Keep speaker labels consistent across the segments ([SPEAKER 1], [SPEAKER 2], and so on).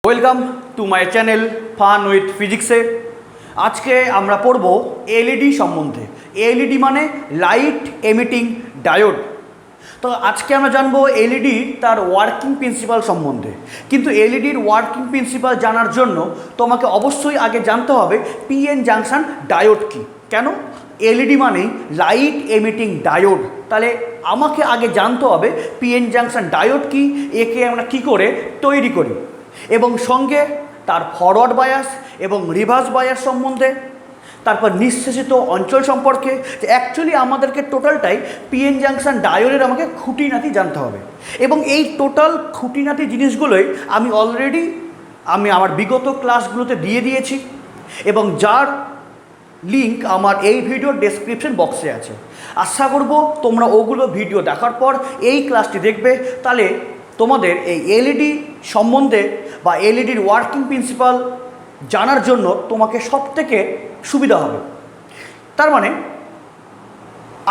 [SPEAKER 1] Welcome to my channel fun with ফিজিক্সে। আজকে আমরা পড়ব এলইডি সম্বন্ধে। এলইডি মানে লাইট এমিটিং ডায়োড। তো আজকে আমরা জানবো এলইডি তার ওয়ার্কিং প্রিন্সিপাল সম্বন্ধে। কিন্তু এলইডির ওয়ার্কিং প্রিন্সিপাল জানার জন্য তোমাকে অবশ্যই আগে জানতে হবে পিএন জাংশন ডায়োড কী। কেন? এলইডি মানেই লাইট এমিটিং ডায়োড। তাহলে আমাকে আগে জানতে হবে পিএন জাংশন ডায়োড কী, একে আমরা কী করে তৈরি করি, এবং সঙ্গে তার ফরওয়ার্ড বায়াস এবং রিভার্স বায়াস সম্বন্ধে, তারপর নিঃশেষিত অঞ্চল সম্পর্কে। যে অ্যাকচুয়ালি আমাদেরকে টোটালটাই পিএন জাংশন ডায়োডের আমাকে খুঁটিনাটি জানতে হবে। এবং এই টোটাল খুঁটিনাটি জিনিসগুলোই আমি অলরেডি আমার বিগত ক্লাসগুলোতে দিয়ে দিয়েছি, এবং যার লিঙ্ক আমার এই ভিডিওর ডেসক্রিপশন বক্সে আছে। আশা করব তোমরা ওগুলো ভিডিও দেখার পর এই ক্লাসটি দেখবে, তাহলে তোমাদের এই এলইডি সম্বন্ধে বা এলইডির ওয়ার্কিং প্রিন্সিপাল জানার জন্য তোমাকে সবথেকে সুবিধা হবে। তার মানে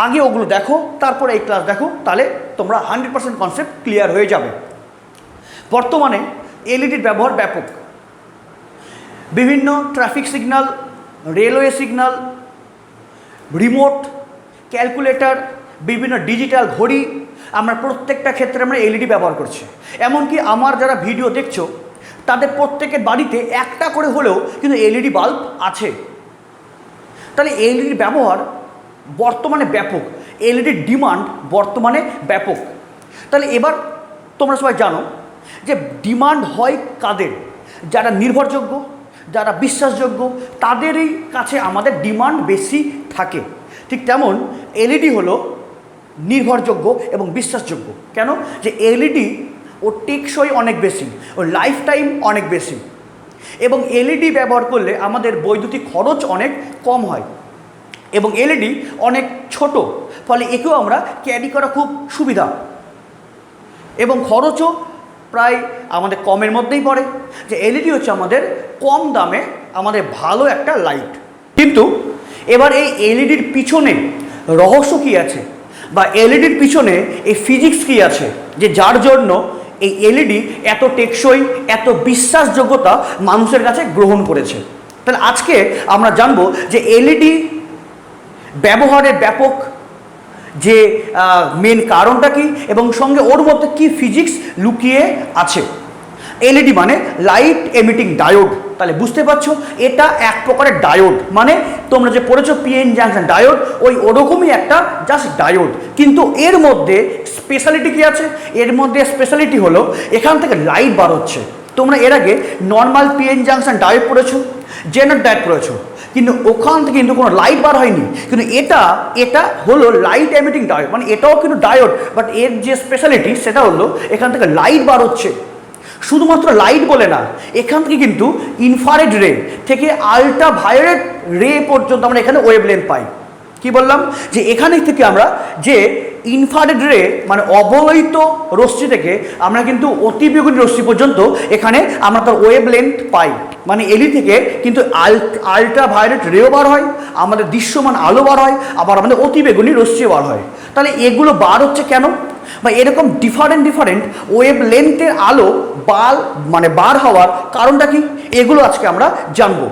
[SPEAKER 1] আগে ওগুলো দেখো, তারপরে এই ক্লাস দেখো, তাহলে তোমরা 100% কনসেপ্ট ক্লিয়ার হয়ে যাবে। বর্তমানে এলইডির ব্যবহার ব্যাপক। বিভিন্ন traffic signal, railway signal, remote calculator, বিভিন্ন ডিজিটাল ঘড়ি, আমরা প্রত্যেকটা ক্ষেত্রে আমরা এলইডি ব্যবহার করছি। এমনকি আমার যারা ভিডিও দেখছো তাদের প্রত্যেকের বাড়িতে একটা করে হলেও কিন্তু এলইডি বাল্ব আছে। তাহলে এলইডির ব্যবহার বর্তমানে ব্যাপক, এলইডির ডিমান্ড বর্তমানে ব্যাপক। তাহলে এবার তোমরা সবাই জানো যে ডিমান্ড হয় কাদের? যারা নির্ভরযোগ্য, যারা বিশ্বাসযোগ্য, তাদেরই কাছে আমাদের ডিমান্ড বেশি থাকে। ঠিক তেমন এলইডি হলো নির্ভরযোগ্য এবং বিশ্বাসযোগ্য। কেন? যে এলইডি ও টেকসই অনেক বেশি, ও লাইফ টাইম অনেক বেশি, এবং এলইডি ব্যবহার করলে আমাদের বৈদ্যুতিক খরচ অনেক কম হয়, এবং এলইডি অনেক ছোট, ফলে একেও আমরা ক্যারি করা খুব সুবিধা, এবং খরচও প্রায় আমাদের কমের মধ্যেই পড়ে। যে এলইডি হচ্ছে আমাদের কম দামে আমাদের ভালো একটা লাইট। কিন্তু এবার এই এলইডির পিছনে রহস্য কী আছে, বা এলইডির পিছনে এই ফিজিক্স কী আছে, যে যার জন্য এই এলইডি এত টেকসই, এত বিশ্বাসযোগ্যতা মানুষের কাছে গ্রহণ করেছে। তাহলে আজকে আমরা জানবো যে এলইডি ব্যবহারের ব্যাপক যে মেন কারণটা কী, এবং সঙ্গে ওর মধ্যে কী ফিজিক্স লুকিয়ে আছে। এলইডি মানে লাইট এমিটিং ডায়োড। তাহলে বুঝতে পারছো এটা এক প্রকারের ডায়োড। মানে তোমরা যে পড়েছো পিএন জাংশন ডায়োড, ওরকমই একটা জাস্ট ডায়োড। কিন্তু এর মধ্যে স্পেশালিটি কী আছে? এর মধ্যে স্পেশালিটি হলো এখান থেকে লাইট বার হচ্ছে। তোমরা এর আগে নর্মাল পিএন জাংশন ডায়োড পড়েছো, জেনার ডায়োড পড়েছো, কিন্তু ওখান থেকে কিন্তু কোনো লাইট বার হয়নি। কিন্তু এটা হলো লাইট এমিটিং ডায়োড। মানে এটাও কিন্তু ডায়োড, বাট এর যে স্পেশালিটি সেটা হলো এখান থেকে লাইট বার হচ্ছে। শুধুমাত্র লাইট বলে না, এখান থেকে কিন্তু ইনফ্রারেড রে থেকে আল্ট্রা ভায়োলেট রে পর্যন্ত আমরা এখানে ওয়েভলেন্থ পাই। কি বললাম? যে এখানে থেকে আমরা যে ইনফ্রারেড রে মানে অবলোহিত রশ্মি থেকে আমরা কিন্তু অতিবেগুনি রশ্মি পর্যন্ত এখানে আমরা তার ওয়েভলেন্থ পাই। মানে এলই থেকে কিন্তু আল্ট্রা ভায়োলেট রেও বার হয়, আমাদের দৃশ্যমান আলো বার হয়, আবার আমাদের অতিবেগুনি রশ্মিও বার হয়। তাহলে এগুলো বার হচ্ছে কেন? বা এরকম ডিফারেন্ট ওয়েভ লেন্থের আলো বার হওয়ার কারণটা কি, এগুলো আজকে আমরা জানবো।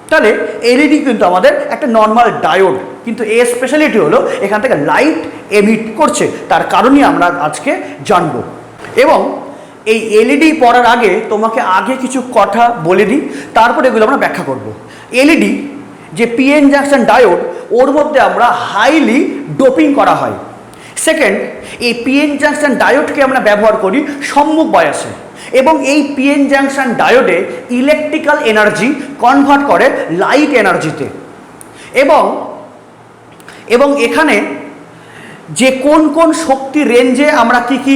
[SPEAKER 1] তাহলে এলইডি কিন্তু আমাদের একটা নর্মাল ডায়োড, কিন্তু এর স্পেশালিটি হলো এখান থেকে লাইট এমিট করছে, তার কারণই আমরা আজকে জানবো। এবং এই এলইডি পড়ার আগে তোমাকে আগে কিছু কথা বলে দিই, তারপর এগুলো আমরা ব্যাখ্যা করব। এলইডি যে পিএন জাংশন ডায়োড, ওর মধ্যে আমরা হাইলি ডোপিং করা হয়। সেকেন্ড, এই পিএন জাংশন ডায়োডকে আমরা ব্যবহার করি সম্মুখ বায়াসে, এবং এই পিএন জাংশন ডায়োডে ইলেকট্রিক্যাল এনার্জি কনভার্ট করে লাইট এনার্জিতে। এবং এখানে যে কোন কোন শক্তি রেঞ্জে আমরা কি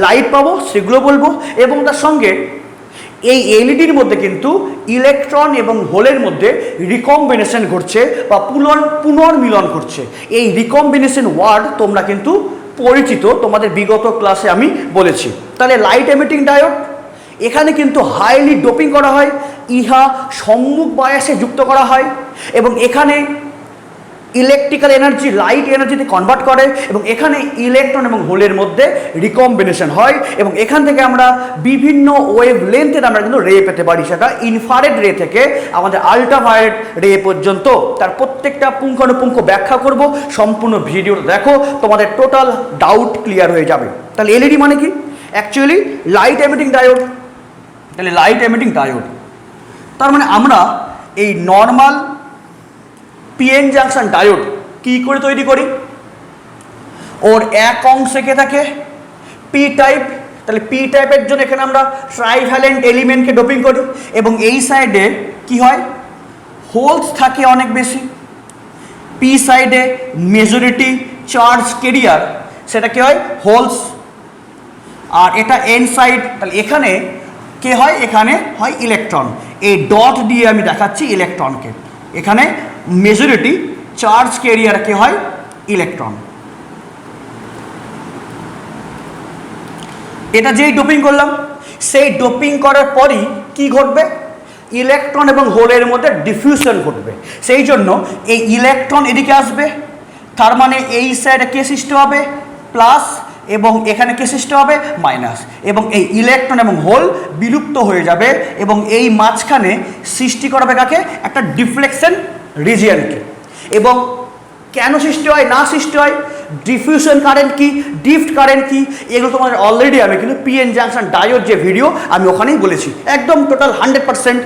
[SPEAKER 1] লাইট পাবো সেগুলো বলবো। এবং তার সঙ্গে এই এলইডির মধ্যে কিন্তু ইলেকট্রন এবং হোলের মধ্যে রিকম্বিনেশন ঘটছে বা পুনর্মিলন ঘটছে। এই রিকম্বিনেশন ওয়ার্ড তোমরা কিন্তু পরিচিত, তোমাদের বিগত ক্লাসে আমি বলেছি। তাহলে লাইট এমিটিং ডায়োড এখানে কিন্তু হাইলি ডোপিং করা হয়, ইহা সম্মুখ বায়াসে যুক্ত করা হয়, এবং এখানে ইলেকট্রিক্যাল এনার্জি লাইট এনার্জিতে কনভার্ট করে এবং এখানে ইলেকট্রন এবং হোলের মধ্যে রিকম্বিনেশন হয় এবং এখান থেকে আমরা বিভিন্ন ওয়েভ লেন্থের আমরা কিন্তু রে পেতে পারি, সেটা ইনফ্রারেড রে থেকে আমাদের আল্ট্রাভায়োলেট রে পর্যন্ত। তার প্রত্যেকটা পুঙ্খানুপুঙ্খ ব্যাখ্যা করব, সম্পূর্ণ ভিডিওটা দেখো, তোমাদের টোটাল ডাউট ক্লিয়ার হয়ে যাবে। তাহলে এলইডি মানে কি? Actually light emitting diode. তাহলে লাইট এমিটিং ডায়োড তার মানে আমরা এই নর্মাল পিএন জাংশন ডায়োড কী করে তৈরি করি? ওর এক অংশে কে থাকে পি টাইপ, তাহলে পি টাইপের জন্য এখানে আমরা ট্রাইভ্যালেন্ট এলিমেন্টকে ডোপিং করি এবং এই সাইডে কি হয় হোলস থাকে অনেক বেশি, পি সাইডে মেজরিটি চার্জ কেরিয়ার সেটা কি হয় হোলস, আর এটা এন সাইড, তাহলে এখানে কে হয় এখানে হয় ইলেকট্রন। এই ডট দিয়ে আমি দেখাচ্ছি ইলেকট্রনকে, এখানে মেজরিটি চার্জ ক্যারিয়ার কে হয় ইলেকট্রন। এটা যেই ডোপিং করলাম সেই ডোপিং করার পরই কি ঘটবে? ইলেকট্রন এবং হোলের মধ্যে ডিফিউশন ঘটবে। সেই জন্য এই ইলেকট্রন এদিকে আসবে, তার মানে এই সাইডে কে সৃষ্টি হবে প্লাস এবং এখানে কে সৃষ্টি হবে মাইনাস, এবং এই ইলেকট্রন এবং হোল বিলুপ্ত হয়ে যাবে এবং এই মাঝখানে সৃষ্টি করাবে কাকে? একটা ডিফ্লেকশন রিজিয়নকে। এবং কেন সৃষ্টি হয় না সৃষ্টি হয়, ডিফিউশন কারেন্ট কি, ড্রিফট কারেন্ট কি, এগুলো তোমাদের অলরেডি আমি কিন্তু পিএন জাংশন ডায়োড যে ভিডিও আমি ওখানেই বলেছি। একদম টোটাল 100%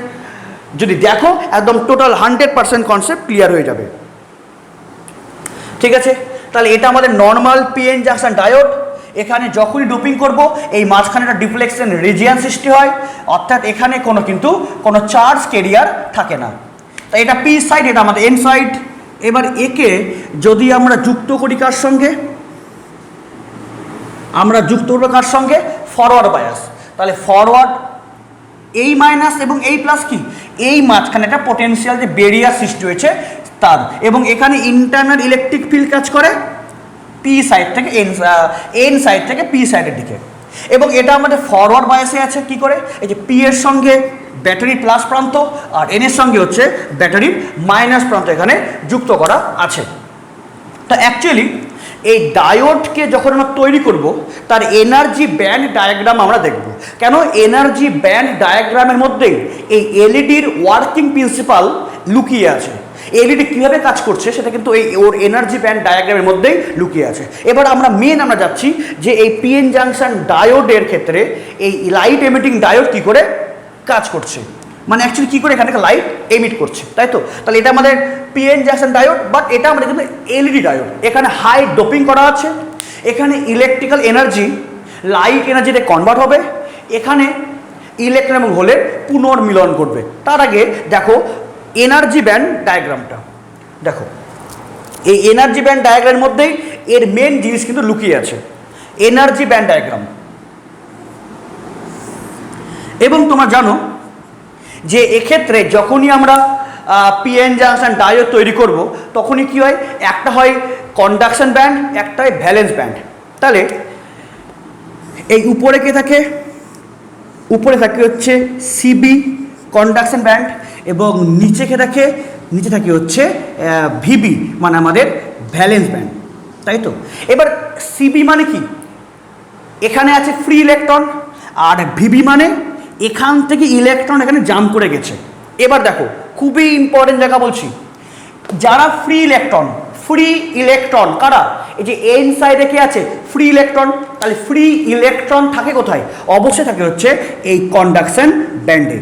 [SPEAKER 1] যদি দেখো একদম টোটাল 100% কনসেপ্ট ক্লিয়ার হয়ে যাবে। ঠিক আছে, তাহলে এটা আমাদের নর্মাল পিএন জাংশন ডায়োড। এখানে যখনই ডোপিং করব এই মাঝখানে একটা ডিফ্লেকশন রিজিয়ন সৃষ্টি হয়, অর্থাৎ এখানে কোনো চার্জ ক্যারিয়ার থাকে না। তাই এটা পি সাইড, এটা আমাদের এন সাইড। এবার একে যদি আমরা যুক্ত করি কার সঙ্গে? আমরা যুক্ত করবো কার সঙ্গে? Forward bias. তাহলে ফরওয়ার্ড এই মাইনাস এবং এই প্লাস কি, এই মাঝখানে একটা পোটেনশিয়াল যে বেরিয়ার সৃষ্টি হয়েছে তার, এবং এখানে ইন্টারনাল ইলেকট্রিক ফিল্ড কাজ করে পি সাইড থেকে এন সাইড থেকে পি সাইডের দিকে। এবং এটা আমাদের ফরওয়ার্ড বায়াসে আছে কি করে? এই যে পি এর সঙ্গে ব্যাটারি প্লাস প্রান্ত আর এন এর সঙ্গে হচ্ছে ব্যাটারির মাইনাস প্রান্ত এখানে যুক্ত করা আছে। তো অ্যাকচুয়ালি এই ডায়োডকে যখন আমরা তৈরি করব তার এনার্জি ব্যান্ড ডায়াগ্রাম আমরা দেখব। কেন? এনার্জি ব্যান্ড ডায়াগ্রামের মধ্যেই এই এলইডির ওয়ার্কিং প্রিন্সিপাল লুকিয়ে আছে। এলইডি কীভাবে কাজ করছে সেটা কিন্তু এই ওর এনার্জি ব্যান্ড ডায়াগ্রামের মধ্যেই লুকিয়ে আছে। এবার আমরা যাচ্ছি যে এই পিএন জাংশন ডায়োডের ক্ষেত্রে এই লাইট এমিটিং ডায়োড কী করে কাজ করছে, মানে অ্যাকচুয়ালি কী করে এখান থেকে লাইট এমিট করছে, তাই তো? তাহলে এটা আমাদের পিএন জাংশন ডায়োড, বাট এটা আমাদের কিন্তু এলইডি ডায়োড। এখানে হাই ডোপিং করা আছে, এখানে ইলেকট্রিক্যাল এনার্জি লাইট এনার্জিতে কনভার্ট হবে, এখানে ইলেকট্রন এবং হোলের পুনর্মিলন করবে। তার আগে দেখো এনার্জি ব্যান্ড ডায়াগ্রামটা দেখো, এই এনার্জি ব্যান্ড ডায়াগ্রামের মধ্যেই এর মেন জিনিস কিন্তু লুকিয়ে আছে, এনার্জি ব্যান্ড ডায়াগ্রাম। এবং তোমরা জানো যে এক্ষেত্রে যখনই আমরা পিএন জাংশন ডায়োড তৈরি করব তখনই কি হয়, একটা হয় কন্ডাকশন ব্যান্ড, একটা হয় ভ্যালেন্স ব্যান্ড। তাহলে এই উপরে কে থাকে? উপরে থাকে হচ্ছে সিবি কন্ডাকশন ব্যান্ড, এবং নিচে কে থাকে? নিচে থাকে হচ্ছে ভিবি মানে আমাদের ভ্যালেন্স ব্যান্ড, তাই তো? এবার সিবি মানে কি? এখানে আছে ফ্রি ইলেকট্রন, আর ভিবি মানে এখান থেকে ইলেকট্রন এখানে জাম্প করে গেছে। এবার দেখো খুবই ইম্পর্টেন্ট জায়গা বলছি, যারা ফ্রি ইলেকট্রন কারা? এই যে এন সাইডে কে আছে? Free electron. তাহলে ফ্রি ইলেকট্রন থাকে কোথায়? অবশ্যই থাকে হচ্ছে এই কন্ডাকশন ব্যান্ডে।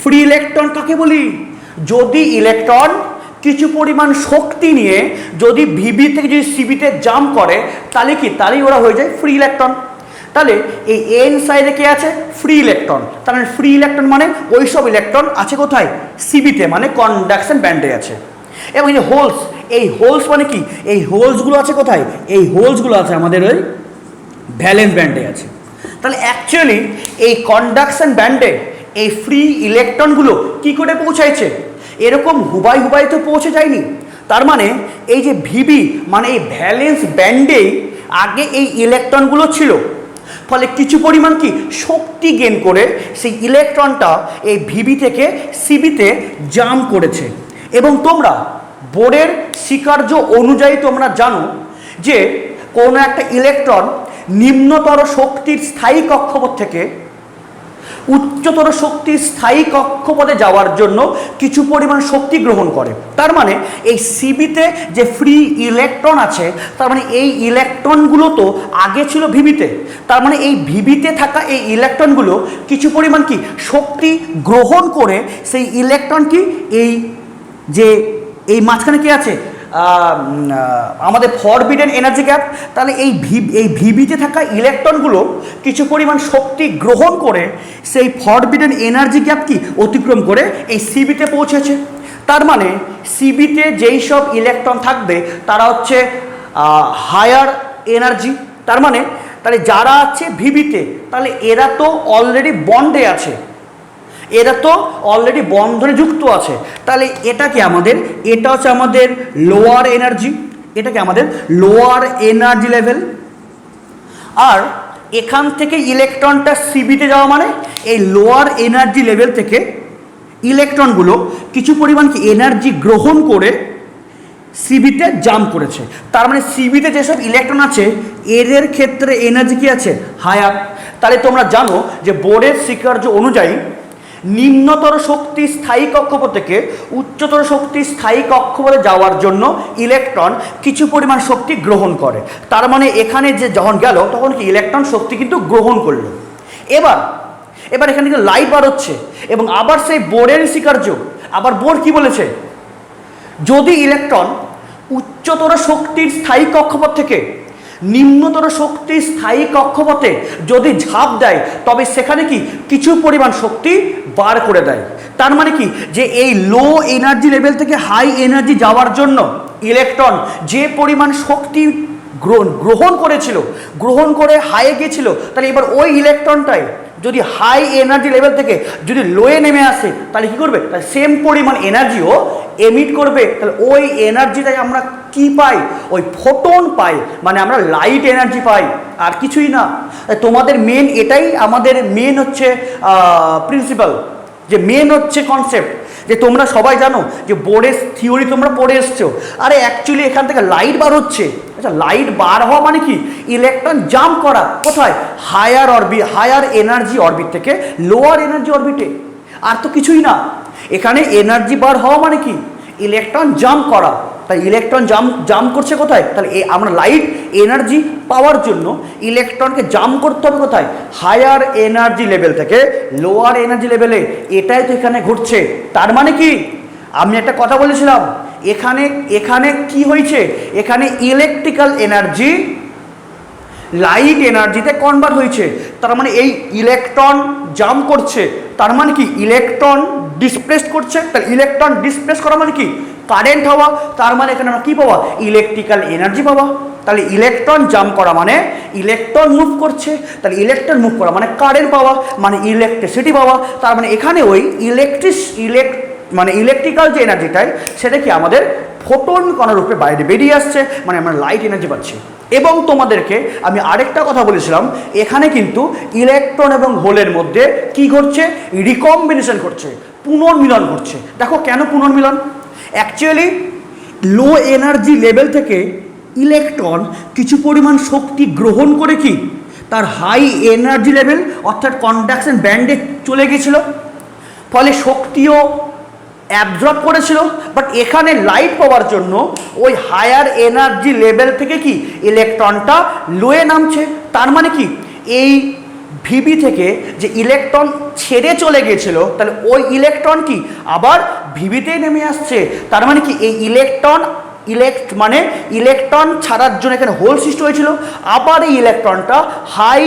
[SPEAKER 1] ফ্রি ইলেকট্রন কাকে বলি? যদি ইলেকট্রন কিছু পরিমাণ শক্তি নিয়ে যদি ভিবি থেকে যদি সিবিতে জাম্প করে তাহলে কি, তাহলেই ওরা হয়ে যায় ফ্রি ইলেকট্রন। তাহলে এই এন সাইডে কে আছে? Free electron. তার মানে ফ্রি ইলেকট্রন মানে ওই সব ইলেকট্রন আছে কোথায়? সিবিতে মানে কন্ডাকশন ব্যান্ডে আছে। এবং এই হোলস, এই হোলস মানে কি? এই হোলসগুলো আছে কোথায়? এই হোলসগুলো আছে আমাদের ওই ভ্যালেন্স ব্যান্ডে আছে। তাহলে অ্যাকচুয়ালি এই কন্ডাকশন ব্যান্ডে এই ফ্রি ইলেকট্রনগুলো কি করে পৌঁছাইছে? এরকম হুবাই তো পৌঁছে যায়নি। তার মানে এই যে ভিবি মানে এই ভ্যালেন্স ব্যান্ডে আগে এই ইলেকট্রনগুলো ছিল, ফলে কিছু পরিমাণ কি শক্তি গেইন করে সেই ইলেকট্রনটা এই ভিবি থেকে সিবিতে জাম্প করেছে। এবং তোমরা বোরের স্বীকার্য অনুযায়ী তোমরা জানো যে কোনো একটা ইলেকট্রন নিম্নতর শক্তির স্থায়ী কক্ষপথ থেকে উচ্চতর শক্তির স্থায়ী কক্ষপথে যাওয়ার জন্য কিছু পরিমাণ শক্তি গ্রহণ করে। তার মানে এই সিবিতে যে ফ্রি ইলেকট্রন আছে, তার মানে এই ইলেকট্রনগুলো তো আগে ছিল ভিবিতে, তার মানে এই ভিবিতে থাকা এই ইলেকট্রনগুলো কিছু পরিমাণ কি শক্তি গ্রহণ করে সেই ইলেকট্রন কি এই মাঝখানে কি আছে আমাদের ফরবিডেন এনার্জি গ্যাপ, তাহলে এই ভিবিতে থাকা ইলেকট্রনগুলো কিছু পরিমাণ শক্তি গ্রহণ করে সেই ফরবিডেন এনার্জি গ্যাপ কি অতিক্রম করে এই সিবিতে পৌঁছেছে। তার মানে সিবিতে যেই সব ইলেকট্রন থাকবে তারা হচ্ছে হায়ার এনার্জি। তাহলে যারা আছে ভিবিতে, তাহলে এরা তো অলরেডি বন্ডে আছে, এরা তো অলরেডি বন্ধনে যুক্ত আছে। তাহলে এটা হচ্ছে আমাদের লোয়ার এনার্জি, এটাকে আমাদের লোয়ার এনার্জি লেভেল। আর এখান থেকে ইলেকট্রনটা সিবিতে যাওয়া মানে এই লোয়ার এনার্জি লেভেল থেকে ইলেকট্রনগুলো কিছু পরিমাণ কি এনার্জি গ্রহণ করে সিবিতে জাম্প করেছে। তার মানে সিবিতে যেসব ইলেকট্রন আছে এদের ক্ষেত্রে এনার্জি কি আছে হায়ার। তাহলে তোমরা জানো যে বোরের স্বীকার্য অনুযায়ী নিম্নতর শক্তি স্থায়ী কক্ষপথ থেকে উচ্চতর শক্তি স্থায়ী কক্ষপথে যাওয়ার জন্য ইলেকট্রন কিছু পরিমাণ শক্তি গ্রহণ করে। তার মানে এখানে যে যখন গেল তখন কি ইলেকট্রন শক্তি কিন্তু গ্রহণ করলো। এবার এখান থেকে লাইট বার হচ্ছে এবং আবার সেই বোরের স্বীকার্য, আবার বোর কি বলেছে, যদি ইলেকট্রন উচ্চতর শক্তির স্থায়ী কক্ষপথ থেকে নিম্নতর শক্তির স্থায়ী কক্ষপথে যদি ঝাঁপ দেয় তবে সেখানে কি কিছু পরিমাণ শক্তি বার করে দেয়। তার মানে কি যে এই লো এনার্জি লেভেল থেকে হাই এনার্জি যাওয়ার জন্য ইলেকট্রন যে পরিমাণ শক্তি গ্রহণ করেছিল, গ্রহণ করে হাইয়ে গিয়েছিল, তাহলে এবার ওই ইলেকট্রনটাই যদি হাই এনার্জি লেভেল থেকে যদি লোয়ে নেমে আসে তাহলে কী করবে, তাহলে সেম পরিমাণ এনার্জিও এমিট করবে। তাহলে ওই এনার্জিটাই আমরা কি পাই, ওই ফোটন পাই, মানে আমরা লাইট এনার্জি পাই, আর কিছুই না। তোমাদের মেন এটাই আমাদের মেন হচ্ছে প্রিন্সিপাল, যে মেন হচ্ছে কনসেপ্ট, যে তোমরা সবাই জানো যে বোরের থিওরি তোমরা পড়ে এসছো। আরে অ্যাকচুয়ালি এখান থেকে লাইট বার হচ্ছে, আচ্ছা লাইট বার হওয়া মানে কি ইলেকট্রন জাম্প করা কোথায়, হায়ার এনার্জি অরবিট থেকে লোয়ার এনার্জি অরবিটে, আর তো কিছুই না। এখানে এনার্জি বার হওয়া মানে কি ইলেকট্রন জাম্প করা। তাই ইলেকট্রন জাম্প করছে কোথায়, তাহলে আমরা লাইট এনার্জি পাওয়ার জন্য ইলেকট্রনকে জাম্প করতে হবে কোথায়, হায়ার এনার্জি লেভেল থেকে লোয়ার এনার্জি লেভেলে। এটাই তো এখানে ঘটছে। তার মানে কি আমি একটা কথা বলেছিলাম, এখানে কি হয়েছে, এখানে ইলেকট্রিক্যাল এনার্জি লাইট এনার্জিতে কনভার্ট হয়েছে। তার মানে এই ইলেকট্রন জাম্প করছে, তার মানে কি ইলেকট্রন ডিসপ্লেস করছে। তাহলে ইলেকট্রন ডিসপ্লেস করা মানে কি কারেন্ট হওয়া, তার মানে এখানে আমরা কী পাওয়া, ইলেকট্রিক্যাল এনার্জি পাওয়া। তাহলে ইলেকট্রন জাম্প করা মানে ইলেকট্রন মুভ করছে, তাহলে ইলেকট্রন মুভ করা মানে কারেন্ট পাওয়া, মানে ইলেকট্রিসিটি পাওয়া। তার মানে এখানে ওই ইলেকট্রিক্যাল যে এনার্জিটাই সেটা কি আমাদের ফোটন কণার রূপে বাইরে বেরিয়ে আসছে, মানে আমরা লাইট এনার্জি পাচ্ছি। এবং তোমাদেরকে আমি আরেকটা কথা বলেছিলাম, এখানে কিন্তু ইলেকট্রন এবং হোলের মধ্যে কি ঘটছে, রিকম্বিনেশন ঘটছে, পুনর্মিলন ঘটছে। দেখো কেন পুনর্মিলন, অ্যাকচুয়ালি লো এনার্জি লেভেল থেকে ইলেকট্রন কিছু পরিমাণ শক্তি গ্রহণ করে কি তার হাই এনার্জি লেভেল অর্থাৎ কন্ডাকশন ব্যান্ডে চলে গেছিল, ফলে শক্তিও অ্যাবজর্ব করেছিল। বাট এখানে লাইট পাওয়ার জন্য ওই হায়ার এনার্জি লেভেল থেকে কি ইলেকট্রনটা লোয়ে নামছে। তার মানে কি এই ভিবি থেকে যে ইলেকট্রন ছেড়ে চলে গেছিল, তাহলে ওই ইলেকট্রন কি আবার ভিবিতেই নেমে আসছে। তার মানে কি এই ইলেকট্রন ছাড়ার জন্য এখানে হোল সৃষ্টি হয়েছিল, আবার এই ইলেকট্রনটা হাই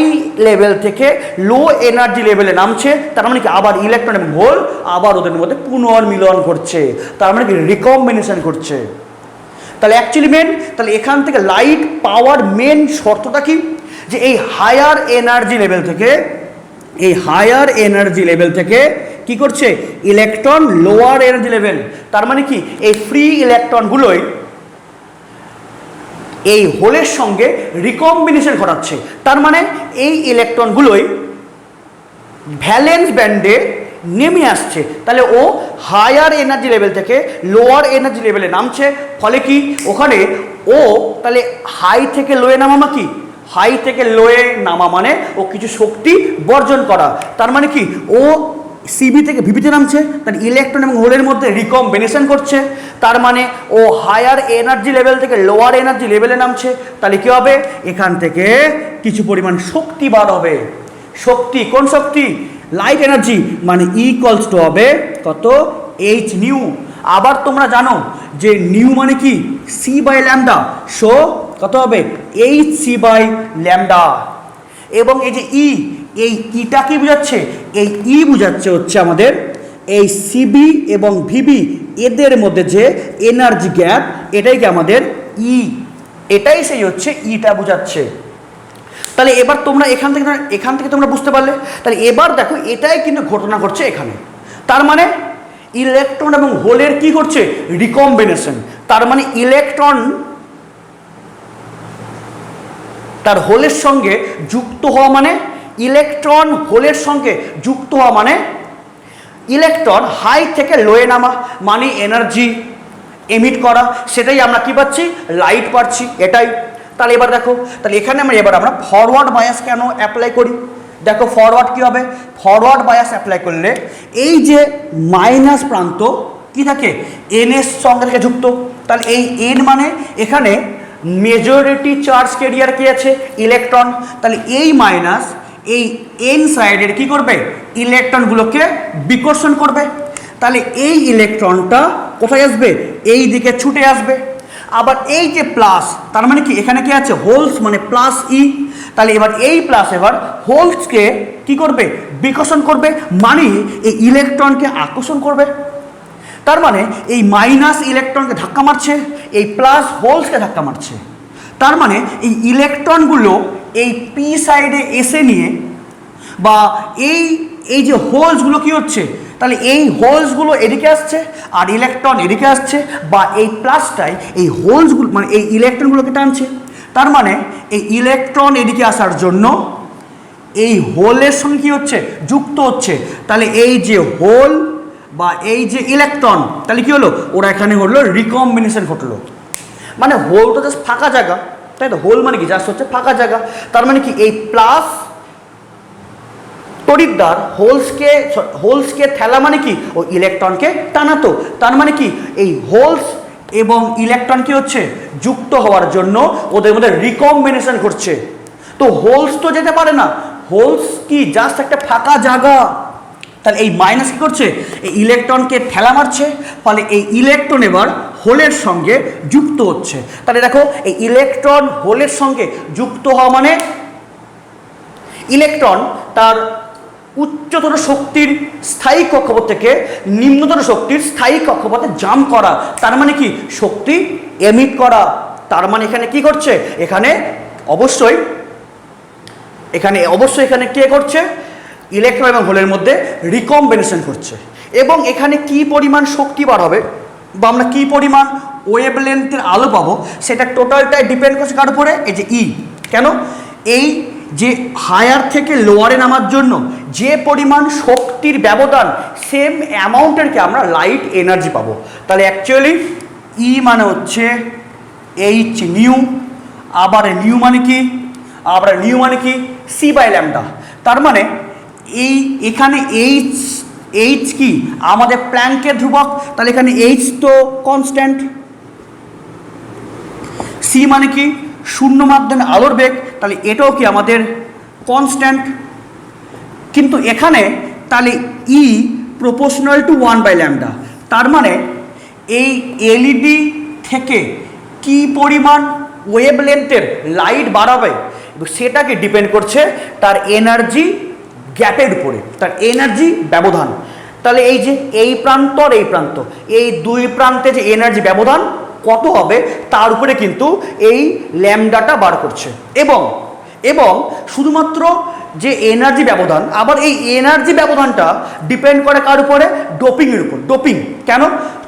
[SPEAKER 1] লেভেল থেকে লো এনার্জি লেভেলে নামছে। তার মানে কি আবার ইলেকট্রন এবং হোল আবার ওদের মধ্যে পুনর্মিলন ঘটছে, তার মানে কি রিকম্বিনেশন ঘটছে। তাহলে অ্যাকচুয়ালি তাহলে এখান থেকে লাইট পাওয়ার মেন শর্তটা কি, যে এই হায়ার এনার্জি লেভেল থেকে কি করছে ইলেকট্রন লোয়ার এনার্জি লেভেল। তার মানে কি এই ফ্রি ইলেকট্রনগুলোই এই হোলের সঙ্গে রিকম্বিনেশন ঘটাচ্ছে। তার মানে এই ইলেকট্রনগুলোই ভ্যালেন্স ব্যান্ডে নেমে আসছে, তাহলে ও হায়ার এনার্জি লেভেল থেকে লোয়ার এনার্জি লেভেলে নামছে। ফলে কি ওখানে ও তাহলে হাই থেকে লোয়ে নামা কি, হাই থেকে লোয়ে নামা মানে ও কিছু শক্তি বর্জন করা। তার মানে কি ও সিবি থেকে ভিবিতে নামছে, তার ইলেকট্রন এবং হোলের মধ্যে রিকম্বিনেশন করছে। তার মানে ও হায়ার এনার্জি লেভেল থেকে লোয়ার এনার্জি লেভেলে নামছে। তাহলে কী হবে, এখান থেকে কিছু পরিমাণ শক্তি বার হবে। শক্তি, কোন শক্তি? লাইট এনার্জি, মানে ইকুয়ালস টু হবে কত, এইচ নিউ। আবার তোমরা জানো যে নিউ মানে কি, সি বাই ল্যামডা। সো কত হবে, এইচ সি বাই ল্যামডা। এবং এই যে ই, এই ইটা কি বোঝাচ্ছে, এই ই বোঝাচ্ছে হচ্ছে আমাদের এই সিবি এবং ভিবি এদের মধ্যে যে এনার্জি গ্যাপ, এটাই কি আমাদের ই, এটাই সেই হচ্ছে ইটা বোঝাচ্ছে। তাহলে এবার তোমরা এখান থেকে তোমরা বুঝতে পারলে। তাহলে এবার দেখো এটাই কিন্তু ঘটনা ঘটছে এখানে। তার মানে ইলেকট্রন এবং হোলের কি করছে, রিকম্বিনেশন। তার মানে ইলেকট্রন তার হোলের সঙ্গে যুক্ত হওয়া, মানে ইলেকট্রন হোলের সঙ্গে যুক্ত হওয়া মানে ইলেকট্রন হাই থেকে লোয়ে নামা, মানে এনার্জি এমিট করা। সেটাই আমরা কি পাচ্ছি, লাইট পাচ্ছি, এটাই। তাহলে এবার দেখো, তাহলে এখানে আমরা ফরওয়ার্ড বায়াস কেন অ্যাপ্লাই করি। দেখো ফরওয়ার্ড কী হবে, ফরওয়ার্ড বায়াস অ্যাপ্লাই করলে এই যে মাইনাস প্রান্ত কি থাকে, এন এর সঙ্গে থেকে যুক্ত। তাহলে এই এন মানে এখানে মেজরিটি চার্জ ক্যারিয়ার কি আছে, ইলেকট্রন। তাহলে এই মাইনাস এই এন সাইডের কি করবে, ইলেকট্রনগুলোকে বিকর্ষণ করবে। তাহলে এই ইলেকট্রনটা কোথায় আসবে, এই দিকে ছুটে আসবে। আবার এই যে প্লাস, তার মানে কি এখানে কি আছে, হোলস, মানে প্লাস ই। তাহলে এবার এই প্লাস এবার হোলসকে কি করবে, বিকর্ষণ করবে, মানে এই ইলেকট্রনকে আকর্ষণ করবে। তার মানে এই মাইনাস ইলেকট্রনকে ধাক্কা মারছে, এই প্লাস হোলসকে ধাক্কা মারছে। তার মানে এই ইলেকট্রনগুলো এই পি সাইডে এসে নিয়ে, বা এই যে হোলসগুলো কি হচ্ছে, তাহলে এই হোলসগুলো এদিকে আসছে আর ইলেকট্রন এদিকে আসছে, বা এই প্লাসটাই এই হোলসগুলো মানে এই ইলেকট্রনগুলোকে টানছে। তার মানে এই ইলেকট্রন এদিকে আসার জন্য এই হোলের সঙ্গে কী হচ্ছে, যুক্ত হচ্ছে। তাহলে এই যে হোল বা এই যে ইলেকট্রন, তাহলে কি হলো, ওরা এখানে হলো রিকম্বিনেশন ঘটলো। মানে হোল তো জাস্ট ফাঁকা জায়গা, তাই তো, হোল মানে কি জাস্ট হচ্ছে ফাঁকা জায়গা। তার মানে কি এই প্লাস তড়িৎদ্বার হোলসকে ঠেলা মানে কি, ও ইলেকট্রনকে টানাতো। তার মানে কি এই হোলস এবং ইলেকট্রন কি হচ্ছে, যুক্ত হওয়ার জন্য ওদের মধ্যে রিকম্বিনেশন ঘটছে। তো হোলস তো যেতে পারে না, হোলস কি জাস্ট একটা ফাঁকা জায়গা। তাহলে এই মাইনাস কী করছে, এই ইলেকট্রনকে ঠেলা মারছে, ফলে এই ইলেকট্রন এবার হোলের সঙ্গে যুক্ত হচ্ছে। তাহলে দেখো এই ইলেকট্রন হোলের সঙ্গে যুক্ত হওয়া মানে ইলেকট্রন তার উচ্চতর শক্তির স্থায়ী কক্ষপথ থেকে নিম্নতর শক্তির স্থায়ী কক্ষপথে জাম্প করা। তার মানে কি শক্তি এমিট করা। তার মানে এখানে কি করছে, এখানে অবশ্যই এখানে কে করছে, ইলেকট্রন এবং হোলের মধ্যে রিকম্বিনেশন করছে। এবং এখানে কি পরিমাণ শক্তি বার হবে, বা আমরা কী পরিমাণ ওয়েভলেন্থের আলো পাবো, সেটা টোটালটাই ডিপেন্ড করছে কার উপরে, এই যে ই। কেন, এই যে হায়ার থেকে লোয়ারে নামার জন্য যে পরিমাণ শক্তির ব্যবধান, সেম অ্যামাউন্টেরকে আমরা লাইট এনার্জি পাবো। তাহলে অ্যাকচুয়ালি ই মানে হচ্ছে এইচ নিউ, আবার নিউ মানে কি সি বাই ল্যামডা। তার মানে এখানে এইচ কি আমাদের প্ল্যাঙ্কের ধ্রুবক, তাহলে এখানে এইচ তো কনস্ট্যান্ট। সি মানে কি শূন্য মাধ্যমে আলোর বেগ, তাহলে এটাও কি আমাদের কনস্ট্যান্ট। কিন্তু এখানে তাহলে ই প্রপোর্শনাল টু 1/λ। তার মানে এই এলইডি থেকে কি পরিমাণ ওয়েভলেন্থের লাইট বাড়াবে সেটাকে ডিপেন্ড করছে তার এনার্জি গ্যাপের উপরে, তার এনার্জি ব্যবধান। তাহলে এই যে এই প্রান্ত আর এই প্রান্ত, এই দুই প্রান্তে যে এনার্জি ব্যবধান কত হবে তার উপরে কিন্তু এই ল্যামডাটা বার করছে। এবং শুধুমাত্র যে এনার্জি ব্যবধান, আবার এই এনার্জি ব্যবধানটা ডিপেন্ড করে কার উপরে, ডোপিংয়ের উপর। ডোপিং কেন,